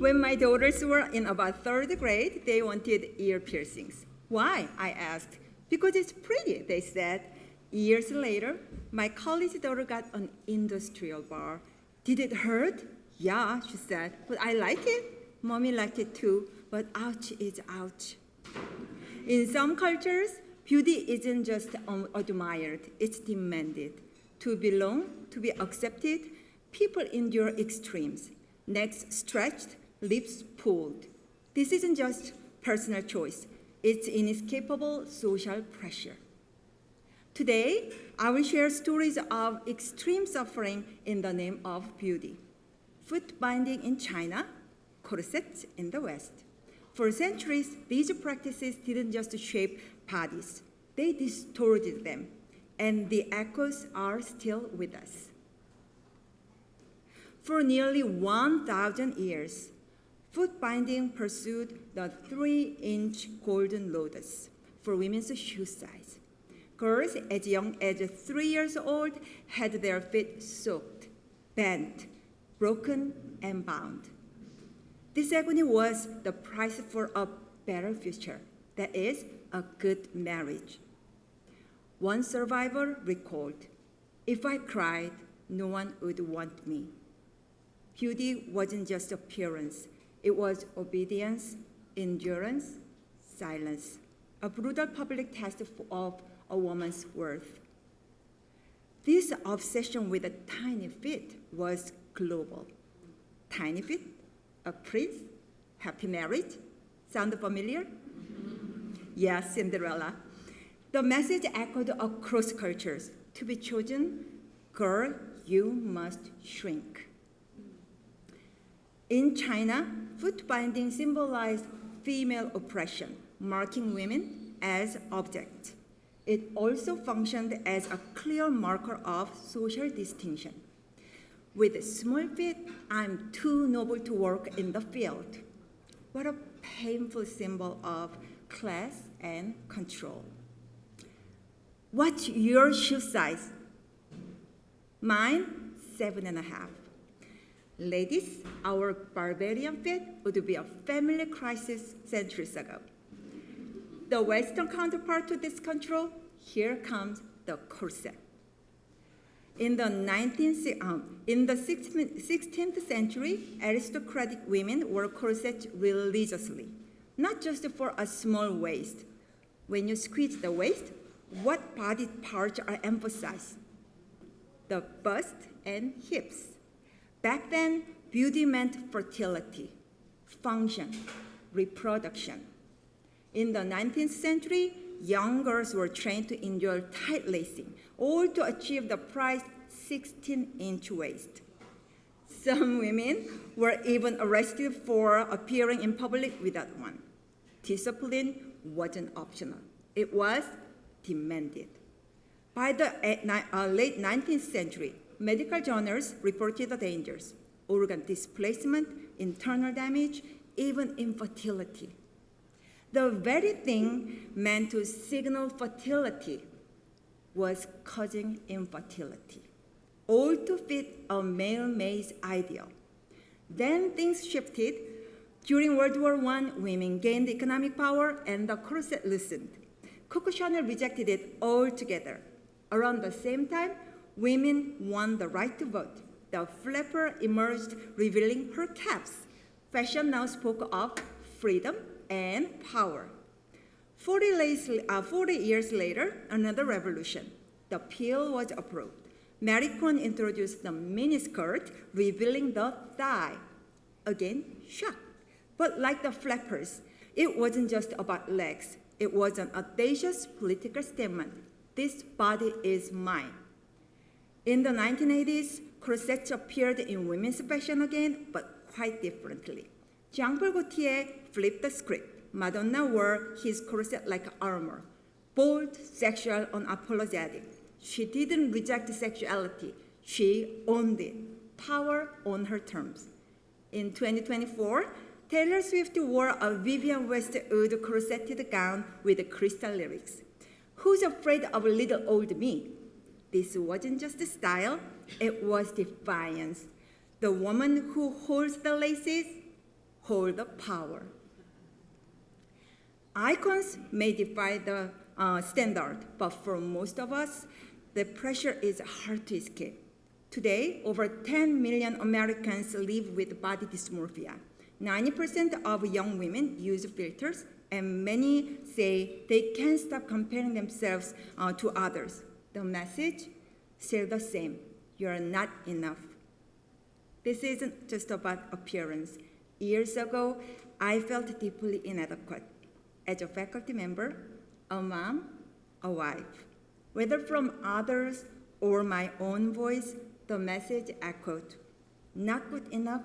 When my daughters were in about third grade, they wanted ear piercings. Why? I asked. Because it's pretty, they said. Years later, my college daughter got an industrial bar. Did it hurt? Yeah, she said, but I like it. Mommy liked it too, but ouch is ouch. In some cultures, beauty isn't just admired, it's demanded. To belong, to be accepted, people endure extremes. Necks stretched, lips pulled. This isn't just personal choice, it's inescapable social pressure. Today, I will share stories of extreme suffering in the name of beauty. Foot binding in China, corsets in the West. For centuries, these practices didn't just shape bodies, they distorted them, and the echoes are still with us. For nearly 1,000 years, foot binding pursued the 3-inch golden lotus for women's shoe size. Girls as young as 3 years old had their feet soaked, bent, broken, and bound. This agony was the price for a better future, that is, a good marriage. One survivor recalled, "If I cried, no one would want me." Beauty wasn't just appearance, it was obedience, endurance, silence, a brutal public test of a woman's worth. This obsession with a tiny feet was global. Tiny feet, a prince, happy marriage. Sound familiar? Yes, Cinderella. The message echoed across cultures. To be chosen, girl, you must shrink. In China, foot binding symbolized female oppression, marking women as objects. It also functioned as a clear marker of social distinction. With small feet, I'm too noble to work in the field. What a painful symbol of class and control. What's your shoe size? Mine, 7.5. Ladies, our barbarian feet would be a family crisis centuries ago. The Western counterpart to this control, here comes the corset. In the 16th century, aristocratic women wore corsets religiously, not just for a small waist. When you squeeze the waist, what body parts are emphasized? The bust and hips. Back then, beauty meant fertility, function, reproduction. In the 19th century, young girls were trained to endure tight lacing, all to achieve the prized 16-inch waist. Some women were even arrested for appearing in public without one. Discipline wasn't optional. It was demanded. By the late 19th century, medical journals reported the dangers: organ displacement, internal damage, even infertility. The very thing meant to signal fertility was causing infertility, all to fit a male maid's ideal. Then things shifted. During World War I, women gained economic power and the corset loosened. Coco Chanel rejected it altogether. Around the same time, women won the right to vote. The flapper emerged, revealing her caps. Fashion now spoke of freedom and power. 40 years later, another revolution. The pill was approved. Mary Quant introduced the miniskirt, revealing the thigh. Again, shock. But like the flappers, it wasn't just about legs. It was an audacious political statement. This body is mine. In the 1980s, corsets appeared in women's fashion again, but quite differently. Jean-Paul Gaultier flipped the script. Madonna wore his corset like armor. Bold, sexual, unapologetic. She didn't reject sexuality. She owned it. Power on her terms. In 2024, Taylor Swift wore a Vivienne Westwood corseted gown with crystal lyrics. Who's afraid of little old me? This wasn't just style, it was defiance. The woman who holds the laces hold the power. Icons may defy the standard, but for most of us, the pressure is hard to escape. Today, over 10 million Americans live with body dysmorphia. 90% of young women use filters, and many say they can't stop comparing themselves to others. The message, still the same. You're not enough. This isn't just about appearance. Years ago, I felt deeply inadequate. As a faculty member, a mom, a wife. Whether from others or my own voice, the message echoed, not good enough,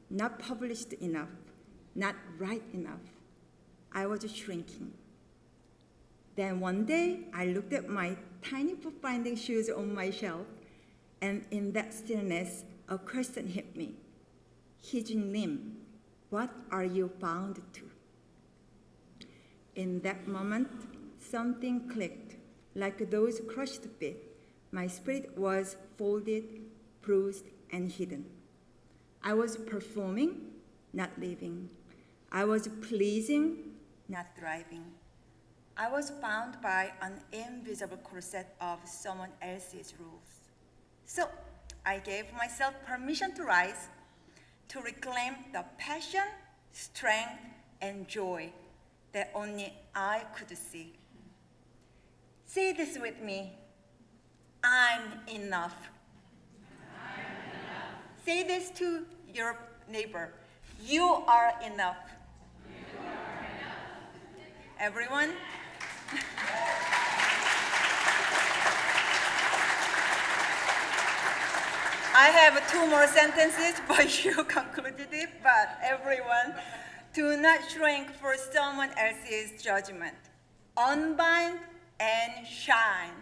not published enough, not right enough. I was shrinking. Then one day, I looked at my tiny bookbinding shoes on my shelf, and in that stillness, a question hit me. Heejin Lim, what are you bound to? In that moment, something clicked, like those crushed feet. My spirit was folded, bruised, and hidden. I was performing, not living. I was pleasing, not thriving. I was bound by an invisible corset of someone else's rules. So I gave myself permission to rise, to reclaim the passion, strength, and joy that only I could see. Say this with me. I'm enough. I'm enough. Say this to your neighbor. You are enough. You are enough. Everyone? I have 2 more sentences, but you concluded it. But everyone, do not shrink for someone else's judgment. Unbind and shine.